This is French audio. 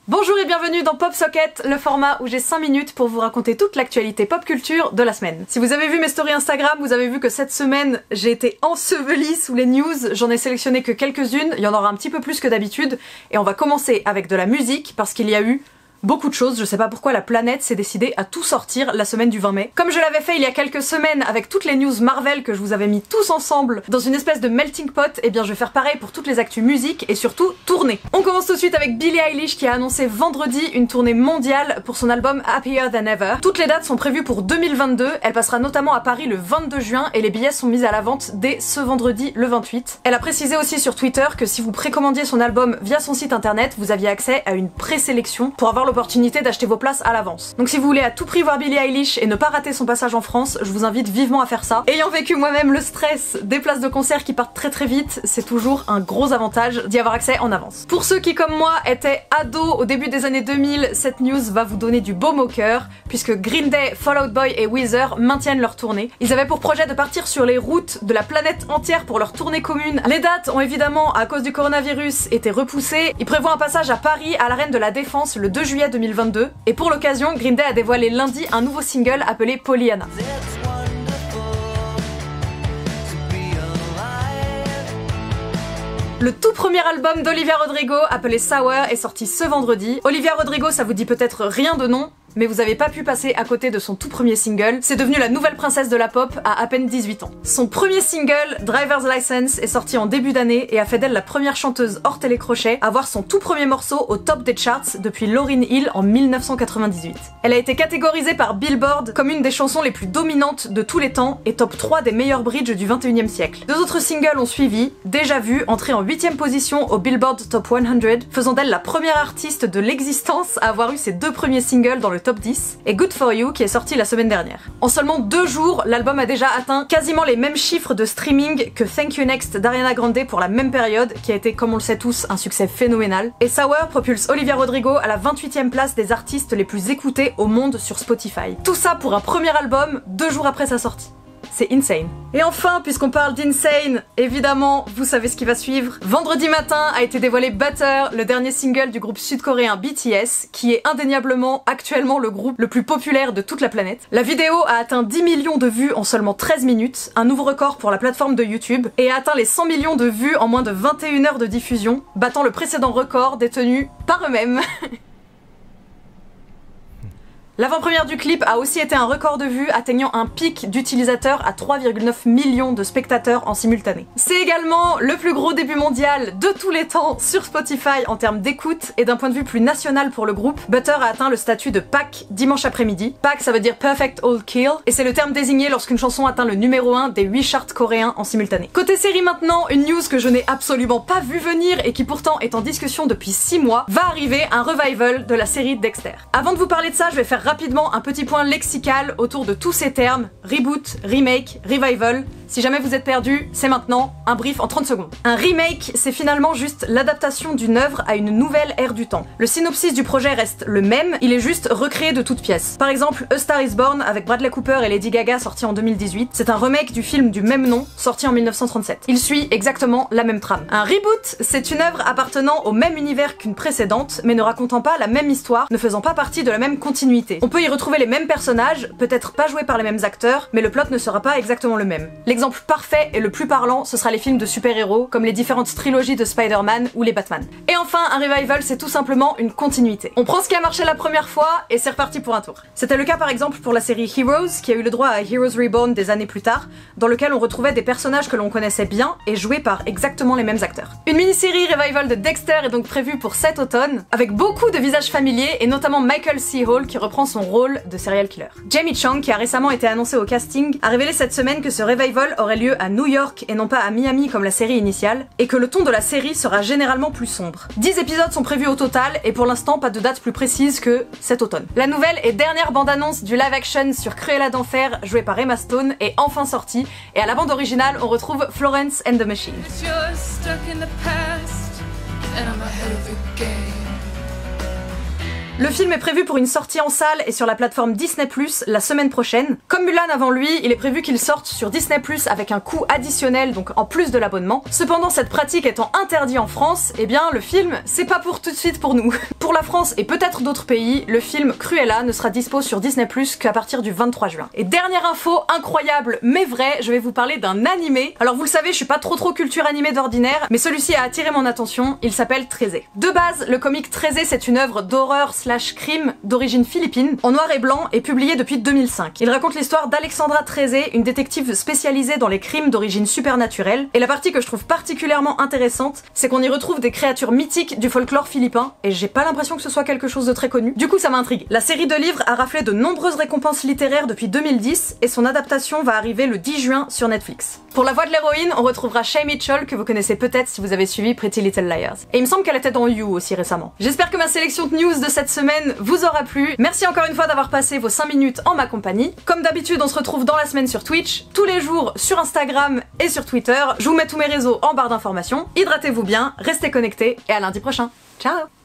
Bonjour et bienvenue dans Pop Socket, le format où j'ai 5 minutes pour vous raconter toute l'actualité pop culture de la semaine. Si vous avez vu mes stories Instagram, vous avez vu que cette semaine, j'ai été ensevelie sous les news, j'en ai sélectionné que quelques-unes, il y en aura un petit peu plus que d'habitude, et on va commencer avec de la musique, parce qu'il y a eu beaucoup de choses, je sais pas pourquoi la planète s'est décidée à tout sortir la semaine du 20 mai. Comme je l'avais fait il y a quelques semaines avec toutes les news Marvel que je vous avais mis tous ensemble dans une espèce de melting pot, et bien je vais faire pareil pour toutes les actus musique et surtout tournées. On commence tout de suite avec Billie Eilish qui a annoncé vendredi une tournée mondiale pour son album Happier Than Ever. Toutes les dates sont prévues pour 2022, elle passera notamment à Paris le 22 juin et les billets sont mis à la vente dès ce vendredi le 28. Elle a précisé aussi sur Twitter que si vous précommandiez son album via son site internet, vous aviez accès à une présélection pour avoir l'opportunité d'acheter vos places à l'avance. Donc si vous voulez à tout prix voir Billie Eilish et ne pas rater son passage en France, je vous invite vivement à faire ça. Ayant vécu moi-même le stress des places de concert qui partent très vite, c'est toujours un gros avantage d'y avoir accès en avance. Pour ceux qui comme moi étaient ados au début des années 2000, cette news va vous donner du baume au cœur, puisque Green Day, Fall Out Boy et Weezer maintiennent leur tournée. Ils avaient pour projet de partir sur les routes de la planète entière pour leur tournée commune. Les dates ont évidemment, à cause du coronavirus, été repoussées. Ils prévoient un passage à Paris à l'Arène de la Défense le 2 juillet 2022, et pour l'occasion, Green Day a dévoilé lundi un nouveau single appelé Pollyanna. Le tout premier album d'Olivia Rodrigo, appelé Sour, est sorti ce vendredi. Olivia Rodrigo, ça vous dit peut-être rien de nom, mais vous avez pas pu passer à côté de son tout premier single. C'est devenu la nouvelle princesse de la pop à peine 18 ans. Son premier single, Driver's License, est sorti en début d'année et a fait d'elle la première chanteuse hors télécrochet à voir son tout premier morceau au top des charts depuis Lauryn Hill en 1998. Elle a été catégorisée par Billboard comme une des chansons les plus dominantes de tous les temps et top 3 des meilleurs bridges du 21e siècle. Deux autres singles ont suivi, Déjà Vu, entrée en 8ème position au Billboard Top 100, faisant d'elle la première artiste de l'existence à avoir eu ses deux premiers singles dans le top 10, et Good For You qui est sorti la semaine dernière. En seulement 2 jours, l'album a déjà atteint quasiment les mêmes chiffres de streaming que Thank You Next d'Ariana Grande pour la même période, qui a été, comme on le sait tous, un succès phénoménal. Et Sour propulse Olivia Rodrigo à la 28ème place des artistes les plus écoutés au monde sur Spotify. Tout ça pour un premier album 2 jours après sa sortie. C'est insane. Et enfin, puisqu'on parle d'insane, évidemment, vous savez ce qui va suivre. Vendredi matin a été dévoilé Butter, le dernier single du groupe sud-coréen BTS, qui est indéniablement actuellement le groupe le plus populaire de toute la planète. La vidéo a atteint 10 millions de vues en seulement 13 minutes, un nouveau record pour la plateforme de YouTube, et a atteint les 100 millions de vues en moins de 21 heures de diffusion, battant le précédent record détenu par eux-mêmes. L'avant-première du clip a aussi été un record de vues, atteignant un pic d'utilisateurs à 3,9 millions de spectateurs en simultané. C'est également le plus gros début mondial de tous les temps sur Spotify en termes d'écoute, et d'un point de vue plus national pour le groupe, Butter a atteint le statut de PAC dimanche après-midi. PAC, ça veut dire Perfect All Kill, et c'est le terme désigné lorsqu'une chanson atteint le numéro 1 des 8 charts coréens en simultané. Côté série maintenant, une news que je n'ai absolument pas vu venir et qui pourtant est en discussion depuis 6 mois, va arriver un revival de la série Dexter. Avant de vous parler de ça, je vais faire rapidement un petit point lexical autour de tous ces termes: reboot, remake, revival. Si jamais vous êtes perdu, c'est maintenant, un brief en 30 secondes. Un remake, c'est finalement juste l'adaptation d'une œuvre à une nouvelle ère du temps. Le synopsis du projet reste le même, il est juste recréé de toutes pièces. Par exemple, A Star Is Born avec Bradley Cooper et Lady Gaga sorti en 2018, c'est un remake du film du même nom sorti en 1937. Il suit exactement la même trame. Un reboot, c'est une œuvre appartenant au même univers qu'une précédente, mais ne racontant pas la même histoire, ne faisant pas partie de la même continuité. On peut y retrouver les mêmes personnages, peut-être pas joués par les mêmes acteurs, mais le plot ne sera pas exactement le même. L'exemple parfait et le plus parlant, ce sera les films de super-héros, comme les différentes trilogies de Spider-Man ou les Batman. Et enfin, un revival, c'est tout simplement une continuité. On prend ce qui a marché la première fois et c'est reparti pour un tour. C'était le cas par exemple pour la série Heroes, qui a eu le droit à Heroes Reborn des années plus tard, dans lequel on retrouvait des personnages que l'on connaissait bien et joués par exactement les mêmes acteurs. Une mini-série revival de Dexter est donc prévue pour cet automne, avec beaucoup de visages familiers et notamment Michael C. Hall qui reprend son rôle de serial killer. Jamie Chung, qui a récemment été annoncé au casting, a révélé cette semaine que ce revival aurait lieu à New York et non pas à Miami comme la série initiale, et que le ton de la série sera généralement plus sombre. 10 épisodes sont prévus au total, et pour l'instant pas de date plus précise que cet automne. La nouvelle et dernière bande-annonce du live-action sur Cruella d'Enfer, jouée par Emma Stone, est enfin sortie, et à la bande originale on retrouve Florence and the Machine. Le film est prévu pour une sortie en salle et sur la plateforme Disney+ la semaine prochaine. Comme Mulan avant lui, il est prévu qu'il sorte sur Disney+ avec un coût additionnel, donc en plus de l'abonnement. Cependant, cette pratique étant interdite en France, eh bien le film, c'est pas pour tout de suite pour nous. Pour la France et peut-être d'autres pays, le film Cruella ne sera dispo sur Disney+ qu'à partir du 23 juin. Et dernière info incroyable mais vraie, je vais vous parler d'un animé. Alors vous le savez, je suis pas trop culture animée d'ordinaire, mais celui-ci a attiré mon attention, il s'appelle Trézé. De base, le comic Trézé, c'est une œuvre d'horreur / crime d'origine philippine, en noir et blanc et publié depuis 2005. Il raconte l'histoire d'Alexandra Trézé, une détective spécialisée dans les crimes d'origine supernaturelle, et la partie que je trouve particulièrement intéressante, c'est qu'on y retrouve des créatures mythiques du folklore philippin, et j'ai pas l'impression que ce soit quelque chose de très connu. Du coup, ça m'intrigue. La série de livres a raflé de nombreuses récompenses littéraires depuis 2010, et son adaptation va arriver le 10 juin sur Netflix. Pour la voix de l'héroïne, on retrouvera Shay Mitchell, que vous connaissez peut-être si vous avez suivi Pretty Little Liars. Et il me semble qu'elle était dans You aussi récemment. J'espère que ma sélection de news de cette semaine vous aura plu. Merci encore une fois d'avoir passé vos 5 minutes en ma compagnie. Comme d'habitude, on se retrouve dans la semaine sur Twitch, tous les jours sur Instagram et sur Twitter. Je vous mets tous mes réseaux en barre d'informations. Hydratez-vous bien, restez connectés et à lundi prochain. Ciao!